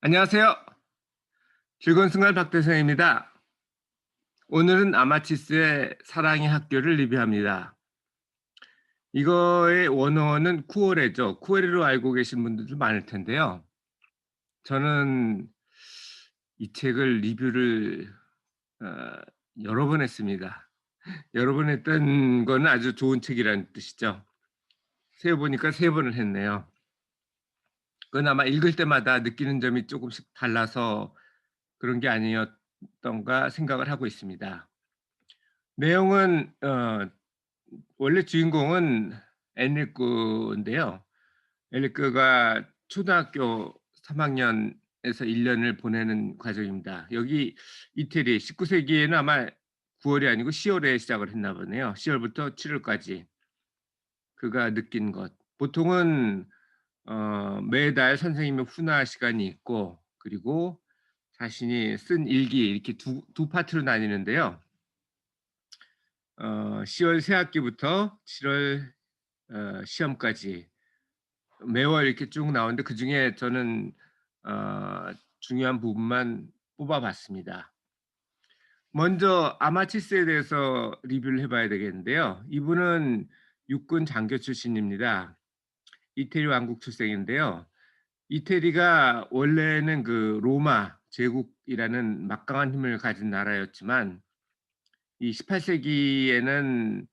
안녕하세요. 즐거운 순간 박대성입니다. 오늘은 아마치스의 사랑의 학교를 리뷰합니다. 이거의 원어는 쿠오레죠. 쿠오레로 알고 계신 분들도 많을 텐데요. 저는 이 책을 리뷰를 어 여러 번 했습니다. 여러 번 했던 거는 아주 좋은 책이라는 뜻이죠. 세어 보니까 3 번을 했네요. 그건 아마 읽을 때마다 느끼는 점이 조금씩 달라서 그런 게 아니었던가 생각을 하고 있습니다. 내용은 원래 주인공은 엔리꾸인데요. 엔리꾸가 초등학교 3 학년에서 1 년을 보내는 과정입니다. 여기 이태리 19 세기에는 아마 9 월이 아니고 10 월에 시작을 했나 보네요. 10 월부터 7 월까지 그가 느낀 것. 보통은 매달 선생님의 훈화 시간이 있고 그리고 자신이 쓴 일기 이렇게 두 파트로 나뉘는데요. 10월 새 학기부터 7월 시험까지 매월 이렇게 쭉 나오는데 그중에 저는 중요한 부분만 뽑아 봤습니다. 먼저 아마치스에 대해서 리뷰를 해 봐야 되겠는데요. 이분은 육군 장교 출신입니다. 이태리 왕국 출생인데요. 이태리가 원래는 그 로마 제국이라는 막강한 힘을 가진 나라였지만 이 18 세기에는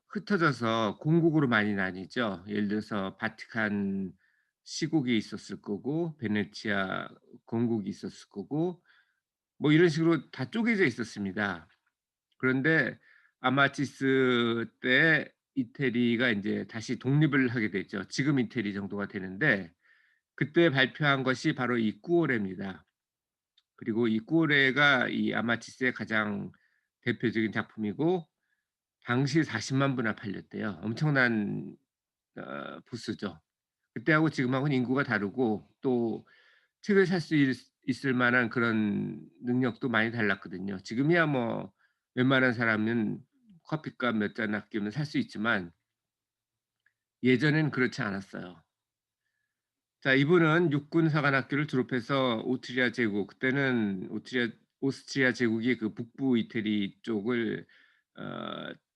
흩어져서 공국으로 많이 나뉘죠. 예를 들어서 바티칸 시국이 있었을 거고 베네치아 공국이 있었을 거고 뭐 이런 식으로 다 쪼개져 있었습니다. 그런데 아마치스 때 이태리가 인제 다시 독립을 하게 됐죠. 지금 이태리 정도가 되는데 그때 발표한 것이 바로 이 꾸오레입니다. 그리고 이 꾸오레가 이 아마치스의 가장 대표적인 작품이고 당시 40만 부나 팔렸대요. 엄청난 부수죠. 그때하고 지금하고는 인구가 다르고 또 책을 살 수 있을 만한 그런 능력도 많이 달랐거든요. 지금이야 뭐 웬만한 사람은 커피값 몇 잔 아끼면 살 수 있지만 예전에는 그렇지 않았어요. 자 이분은 육군사관학교를 졸업해서 오스트리아 제국 그때는 오스트리아 제국이 그 북부 이태리 쪽을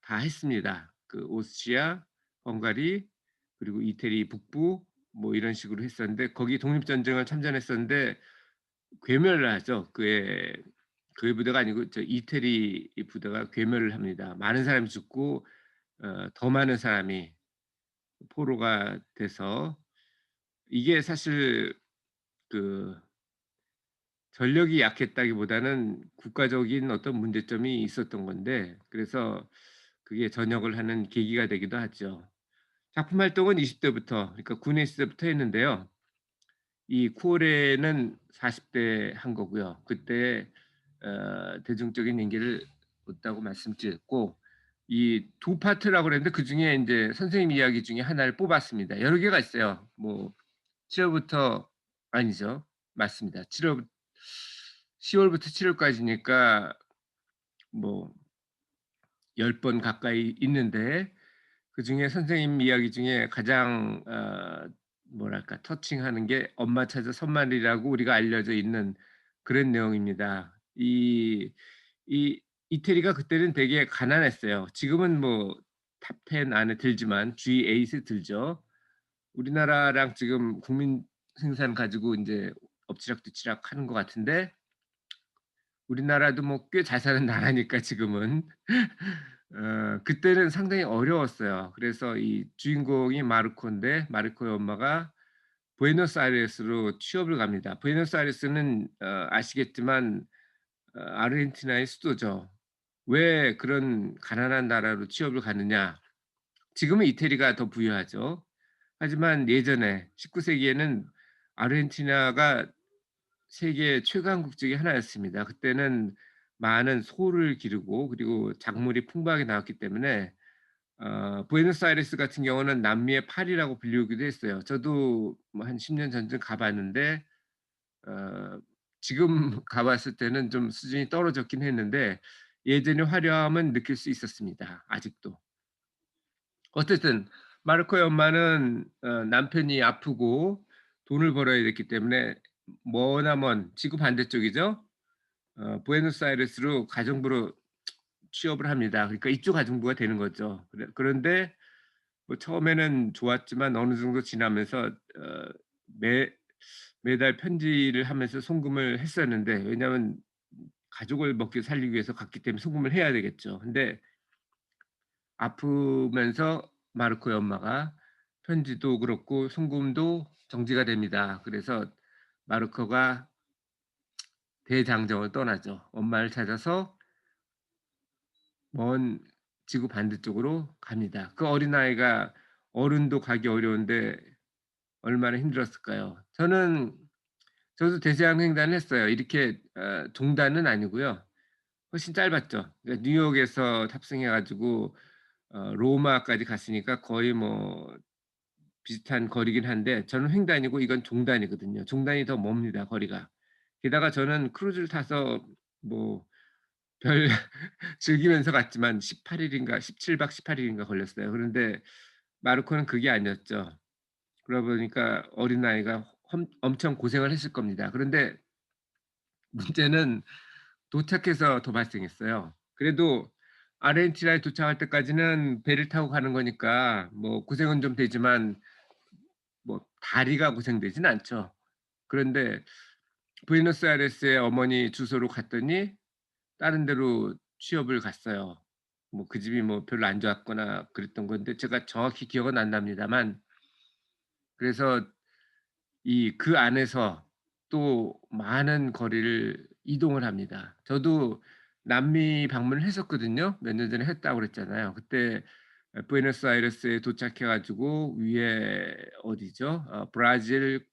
다 했습니다. 그 오스트리아, 헝가리 그리고 이태리 북부 뭐 이런 식으로 했었는데 거기 독립전쟁을 참전했었는데 괴멸을 하죠. 그의 부대가 아니고 저 이태리 이 부대가 괴멸을 합니다. 많은 사람이 죽고 더 많은 사람이 포로가 돼서 이게 사실 그 전력이 약했다기보다는 국가적인 어떤 문제점이 있었던 건데 그래서 그게 전역을 하는 계기가 되기도 하죠. 작품 활동은 20 대부터 그러니까 군에 있을 때부터 했는데요. 이 쿠오레는 40대 한 거고요. 그때 대중적인 인기를 얻다고 말씀드렸고 이 두 파트라고 그랬는데 그중에 인제 선생님 이야기 중에 하나를 뽑았습니다. 여러 개가 있어요. 뭐 7 월부터 아니죠. 맞습니다. 7월 10 월부터 7 월까지니까 뭐 10번 가까이 있는데 그중에 선생님 이야기 중에 가장 뭐랄까 터칭하는 게 엄마 찾아 섬말이라고 우리가 알려져 있는 그런 내용입니다. 이 이태리가 그때는 되게 가난했어요. 지금은 뭐 탑 10 안에 들지만 G8에 들죠. 우리나라랑 지금 국민 생산 가지고 인제 엎치락뒤치락 하는 것 같은데 우리나라도 뭐 꽤 잘 사는 나라니까 지금은. 그때는 상당히 어려웠어요. 그래서 이 주인공이 마르코인데 마르코의 엄마가 부에노스아이레스로 취업을 갑니다. 부에노스아이레스는 아시겠지만 아르헨티나의 수도죠. 왜 그런 가난한 나라로 취업을 가느냐. 지금은 이태리가 더 부유하죠. 하지만 예전에 19 세기에는 아르헨티나가 세계 최강국 중에 하나였습니다. 그때는 많은 소를 기르고 그리고 작물이 풍부하게 나왔기 때문에 부에노스아이레스 같은 경우는 남미의 파리라고 불리우기도 했어요. 저도 뭐 한 10년 전쯤 가 봤는데 어 지금 가 봤을 때는 좀 수준이 떨어졌긴 했는데 예전의 화려함은 느낄 수 있었습니다, 아직도. 어쨌든 마르코의 엄마는 남편이 아프고 돈을 벌어야 됐기 때문에 머나먼 지구 반대쪽이죠. 부에노스아이레스로 가정부로 취업을 합니다. 그러니까 이쪽 가정부가 되는 거죠. 그런데 뭐 처음에는 좋았지만 어느 정도 지나면서 매 매달 편지를 하면서 송금을 했었는데, 왜냐하면 가족을 먹여 살리기 위해서 갔기 때문에 송금을 해야 되겠죠. 근데 아프면서 마르코의 엄마가 편지도 그렇고 송금도 정지가 됩니다. 그래서 마르코가 대장정을 떠나죠. 엄마를 찾아서 먼 지구 반대쪽으로 갑니다. 그 어린아이가 어른도 가기 어려운데 얼마나 힘들었을까요? 저도 대서양 횡단을 했어요. 이렇게 종단은 아니고요. 훨씬 짧았죠. 그러니까 뉴욕에서 탑승해 가지고 로마까지 갔으니까 거의 뭐 비슷한 거리긴 한데, 저는 횡단이고 이건 종단이거든요. 종단이 더 멉니다, 거리가. 게다가 저는 크루즈를 타서 뭐 별 즐기면서 갔지만 18 일인가 17박 18 일인가 걸렸어요. 그런데 마르코는 그게 아니었죠. 그러다 보니까 어린아이가 엄청 고생을 했을 겁니다. 그런데 문제는 도착해서 더 발생했어요. 그래도 아르헨티나에 도착할 때까지는 배를 타고 가는 거니까 뭐 고생은 좀 되지만 뭐 다리가 고생되진 않죠. 그런데 부에노스아이레스에 어머니 주소로 갔더니 다른 데로 취업을 갔어요. 뭐 그 집이 뭐 별로 안 좋았거나 그랬던 건데 제가 정확히 기억은 안 납니다만, 그래서 그 안에서 또 많은 거리를 이동을 합니다. 저도 남미 방문을 했었거든요. 몇 년 전에 했다고 그랬잖아요. 그때 부에노스아이레스에 도착해 가지고 위에 어디죠? 브라질,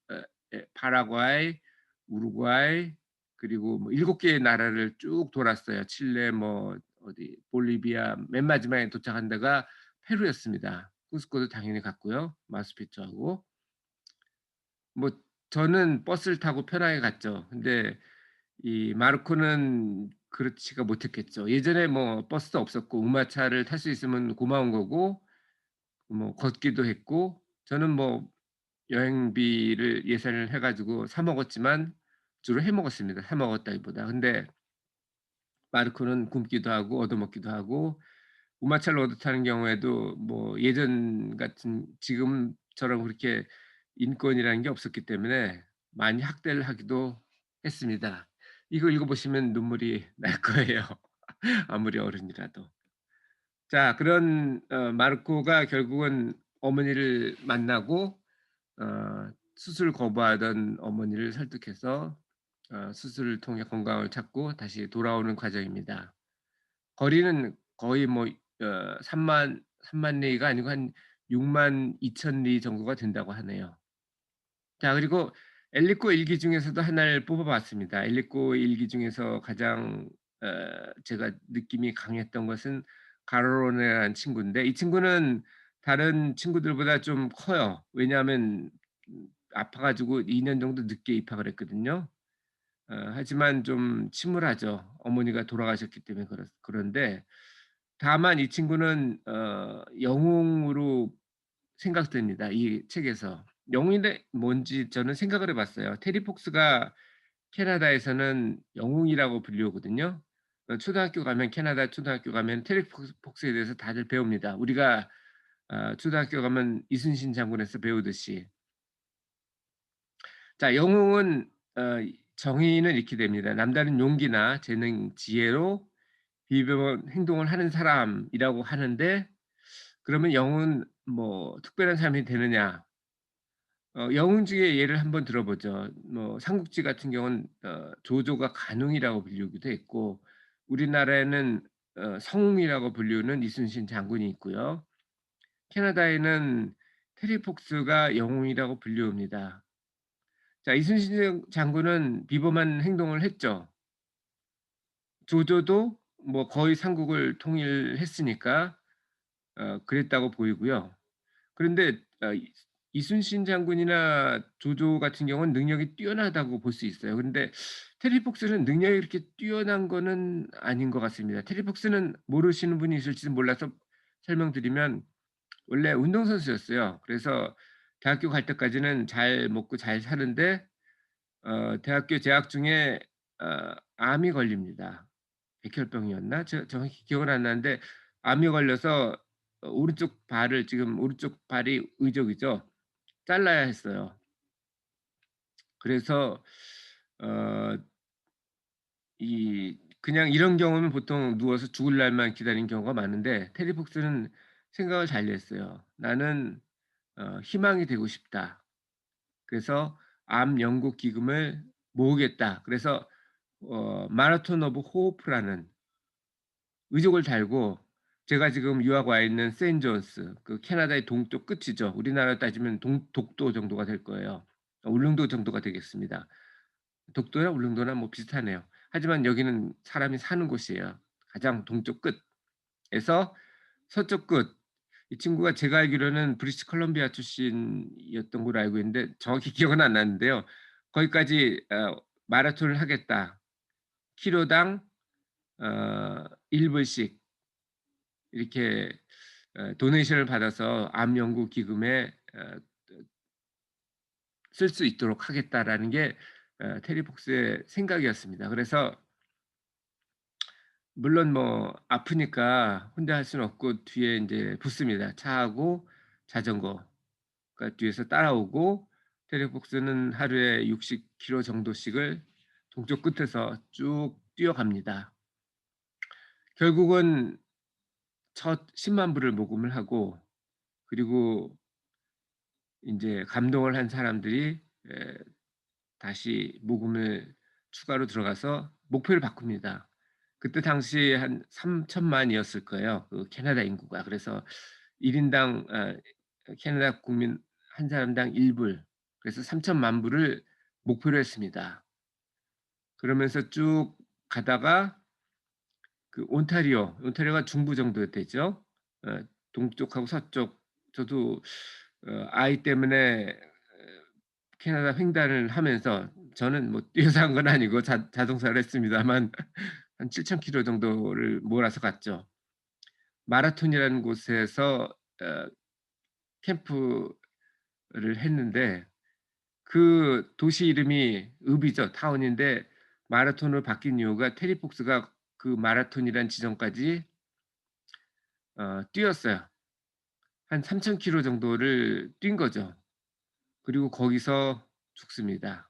파라과이, 우루과이, 그리고 뭐 7 개의 나라를 쭉 돌았어요. 칠레 뭐 어디 볼리비아, 맨 마지막에 도착한 데가 페루였습니다. 쿠스코도 당연히 갔고요. 마추픽추하고. 뭐 저는 버스를 타고 편하게 갔죠. 근데 이 마르코는 그렇지가 못했겠죠. 예전에 뭐 버스도 없었고 우마차를 탈 수 있으면 고마운 거고 뭐 걷기도 했고, 저는 뭐 여행비를 예산을 해 가지고 사 먹었지만 주로 해 먹었습니다, 사 먹었다기보다. 근데 마르코는 굶기도 하고 얻어먹기도 하고, 우마차를 얻어 타는 경우에도 뭐 예전 같은 지금처럼 그렇게 인권이라는 게 없었기 때문에 많이 학대를 하기도 했습니다. 이거 읽어 보시면 눈물이 날 거예요, 아무리 어른이라도. 자, 그런 마르코가 결국은 어머니를 만나고 수술 거부하던 어머니를 설득해서 수술을 통해 건강을 찾고 다시 돌아오는 과정입니다. 거리는 거의 뭐 3만 리가 아니고 한 6만 2천 리 정도가 된다고 하네요. 자, 그리고 엘리코 일기 중에서도 하나를 뽑아 봤습니다. 엘리코 일기 중에서 가장 제가 느낌이 강했던 것은 가로로네라는 친구인데, 이 친구는 다른 친구들보다 좀 커요. 왜냐하면 아파 가지고 2년 정도 늦게 입학을 했거든요. 하지만 좀 침울하죠. 어머니가 돌아가셨기 때문에 그런데 다만 이 친구는 영웅으로 생각됩니다, 이 책에서. 영웅인데 뭔지 저는 생각을 해 봤어요. 테리 폭스가 캐나다에서는 영웅이라고 불리우거든요. 초등학교 가면 캐나다 초등학교 가면 테리 폭스에 대해서 다들 배웁니다. 우리가 초등학교 가면 이순신 장군에서 배우듯이. 자, 영웅은 정의는 이렇게 됩니다. 남다른 용기나 재능, 지혜로 비범한 행동을 하는 사람이라고 하는데, 그러면 영웅은 뭐 특별한 사람이 되느냐? 영웅 중에 예를 한번 들어보죠. 뭐 삼국지 같은 경우는 조조가 간웅이라고 불리우기도 했고, 우리나라에는 성웅이라고 불리우는 이순신 장군이 있고요. 캐나다에는 테리 폭스가 영웅이라고 불리웁니다. 자, 이순신 장군은 비범한 행동을 했죠. 조조도 뭐 거의 삼국을 통일했으니까 그랬다고 보이고요. 그런데 이순신 장군이나 조조 같은 경우는 능력이 뛰어나다고 볼 수 있어요. 그런데 테리 폭스는 능력이 그렇게 뛰어난 거는 아닌 것 같습니다. 테리 폭스는 모르시는 분이 있을지는 몰라서 설명드리면 원래 운동선수였어요. 그래서 대학교 갈 때까지는 잘 먹고 잘 사는데 대학교 재학 중에 암이 걸립니다. 백혈병이었나? 정확히 기억은 안 나는데 암이 걸려서 오른쪽 발을 지금 오른쪽 발이 의족이죠. 잘라야 했어요. 그래서 어 그냥 이런 경우는 보통 누워서 죽을 날만 기다리는 경우가 많은데 테리 폭스는 생각을 잘 냈어요. '나는 희망이 되고 싶다. 그래서 암 연구 기금을 모으겠다.' 그래서 마라톤 오브 호프라는 의족을 달고 제가 지금 유학 와 있는 세인트 존스 그 캐나다의 동쪽 끝이죠. 우리나라로 따지면 동 독도 정도가 될 거예요. 울릉도 정도가 되겠습니다. 독도나 울릉도나 뭐 비슷하네요. 하지만 여기는 사람이 사는 곳이에요. 가장 동쪽 끝에서 서쪽 끝. 이 친구가 제가 알기로는 브리티시 컬럼비아 출신이었던 걸로 알고 있는데 정확히 기억은 안 나는데요. 거기까지 마라톤을 하겠다. 키로당 1 불씩 이렇게 도네이션을 받아서 암 연구 기금에 쓸 수 있도록 하겠다라는 게 테리 폭스의 생각이었습니다. 그래서 물론 뭐 아프니까 혼자 할 수는 없고 뒤에 인제 붙습니다. 차하고 자전거가 뒤에서 따라오고 테리 폭스는 하루에 60 킬로 정도씩을 동쪽 끝에서 쭉 뛰어갑니다. 결국은 첫 10만 불을 모금을 하고 그리고 인제 감동을 한 사람들이 에 다시 모금을 추가로 들어가서 목표를 바꿉니다. 그때 당시 한 3천만 이었을 거예요, 그 캐나다 인구가. 그래서 1 인당 캐나다 국민 한 사람당 1 불 그래서 3천만 불을 목표로 했습니다. 그러면서 쭉 가다가 그 온타리오가 중부 정도 되죠. 어 동쪽하고 서쪽. 저도 아이 때문에 캐나다 횡단을 하면서 저는 뭐 뛰어서 한 건 아니고 자동차로 했습니다만 한 7,000 킬로 정도를 몰아서 갔죠. 마라톤이라는 곳에서 어 캠프를 했는데 그 도시 이름이 읍이죠. 타운인데 마라톤으로 바뀐 이유가 테리 폭스가 그 마라톤이란 지점까지 뛰었어요. 한 3,000 킬로 정도를 뛴 거죠. 그리고 거기서 죽습니다.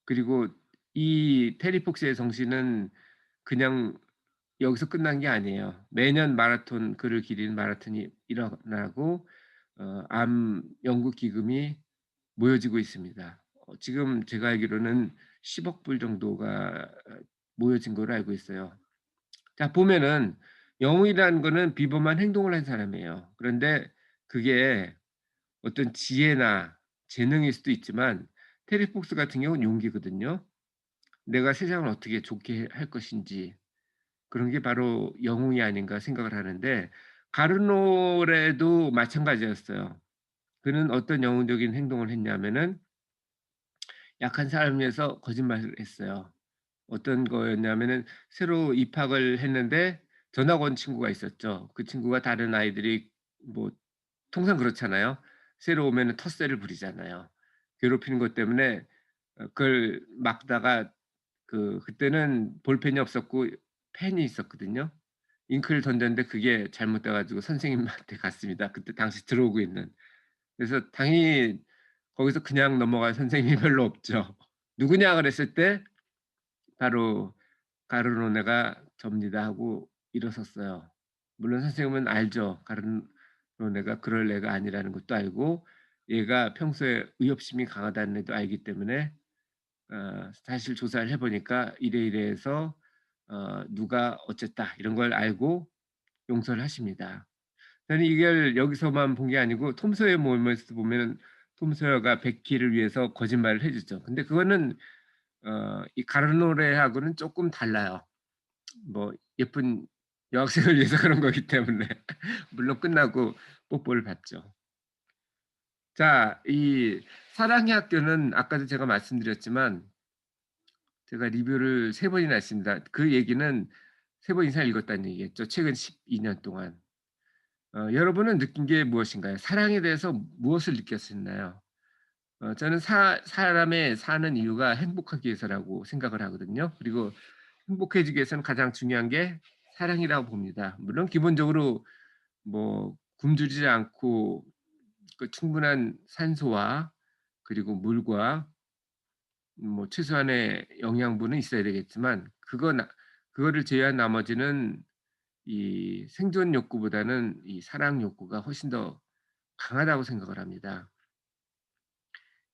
그리고 이 테리 폭스의 정신은 그냥 여기서 끝난 게 아니에요. 매년 마라톤 그를 기리는 마라톤이 일어나고 암 연구 기금이 모여지고 있습니다. 지금 제가 알기로는 10억 불 정도가 모여진 걸로 알고 있어요. 자 보면은 영웅이라는 거는 비범한 행동을 한 사람이에요. 그런데 그게 어떤 지혜나 재능일 수도 있지만 테리 폭스 같은 경우는 용기거든요. 내가 세상을 어떻게 좋게 할 것인지 그런 게 바로 영웅이 아닌가 생각을 하는데 가르노레도 마찬가지였어요. 그는 어떤 영웅적인 행동을 했냐면은 약한 사람을 위해서 거짓말을 했어요. 어떤 거였냐면은 새로 입학을 했는데 전학 온 친구가 있었죠. 그 친구가 다른 아이들이 뭐 통상 그렇잖아요. 새로 오면은 텃세를 부리잖아요. 괴롭히는 것 때문에 그걸 막다가 그때는 볼펜이 없었고 펜이 있었거든요. 잉크를 던졌는데 그게 잘못돼 가지고 선생님한테 갔습니다. 그때 당시 들어오고 있는. 그래서 당연히 거기서 그냥 넘어갈 선생님이 별로 없죠. "누구냐?" 그랬을 때 바로 "가르로네가 접니다." 하고 일어섰어요. 물론 선생님은 알죠. 가르로네가 그럴 애가 아니라는 것도 알고 얘가 평소에 의협심이 강하다는 애도 알기 때문에 사실 조사를 해 보니까 이래 이래해서 누가 어쨌다 이런 걸 알고 용서를 하십니다. 저는 이걸 여기서만 본 게 아니고 톰 소의 모험에서도 보면은 톰 소여가 베키를 위해서 거짓말을 해 주죠. 근데 그거는 이 가르노레하고는 쪼끔 달라요. 뭐 예쁜 여학생을 위해서 그런 거기 때문에. 물론 끝나고 뽀뽀를 받죠. 자 이 사랑의 학교는 아까도 제가 말씀드렸지만 제가 리뷰를 3 번이나 했습니다. 그 얘기는 3번 이상 읽었다는 얘기겠죠. 최근 12년 동안. 여러분은 느낀 게 무엇인가요? 사랑에 대해서 무엇을 느꼈었나요? 저는 사람의 사는 이유가 행복하기 위해서라고 생각을 하거든요. 그리고 행복해지기 위해서는 가장 중요한 게 사랑이라고 봅니다. 물론 기본적으로 뭐 굶주리지 않고 그 충분한 산소와 그리고 물과 뭐 최소한의 영양분은 있어야 되겠지만 그거를 제외한 나머지는 이 생존 욕구보다는 이 사랑 욕구가 훨씬 더 강하다고 생각을 합니다.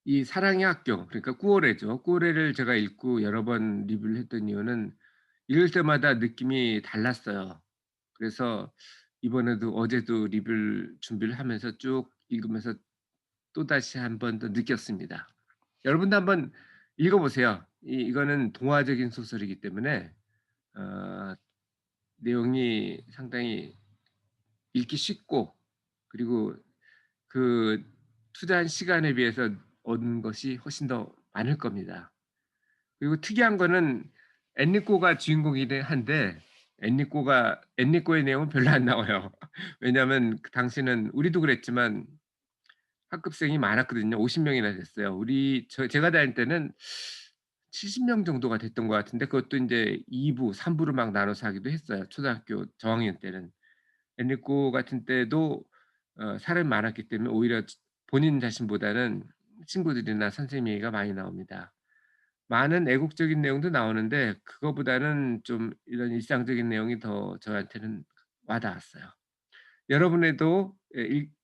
이 사랑의 학교, 그러니까 꾸어레죠. 꾸어레를 제가 읽고 여러 번 리뷰를 했던 이유는 읽을 때마다 느낌이 달랐어요. 그래서 이번에도 어제도 리뷰를 준비를 하면서 쭉 읽으면서 또다시 한 번 더 느꼈습니다. 여러분도 한번 읽어 보세요. 이거는 동화적인 소설이기 때문에 어 내용이 상당히 읽기 쉽고, 그리고 그 투자한 시간에 비해서 얻는 것이 훨씬 더 많을 겁니다. 그리고 특이한 거는 엔리코가 주인공이긴 한데 엔리코의 내용은 별로 안 나와요. 왜냐하면 그 당시는 우리도 그랬지만 학급생이 많았거든요. 50 명이나 됐어요. 제가 다닐 때는 70명 정도가 됐던 것 같은데, 그것도 인제 2 부, 3 부로 막 나눠서 하기도 했어요, 초등학교 저학년 때는. 엔리코 같은 때도 사람이 많았기 때문에 오히려 본인 자신보다는 친구들이나 선생님 얘기가 많이 나옵니다. 많은 애국적인 내용도 나오는데 그거보다는 좀 이런 일상적인 내용이 더 저한테는 와 닿았어요. 여러분에도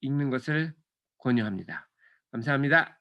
읽는 것을 권유합니다. 감사합니다.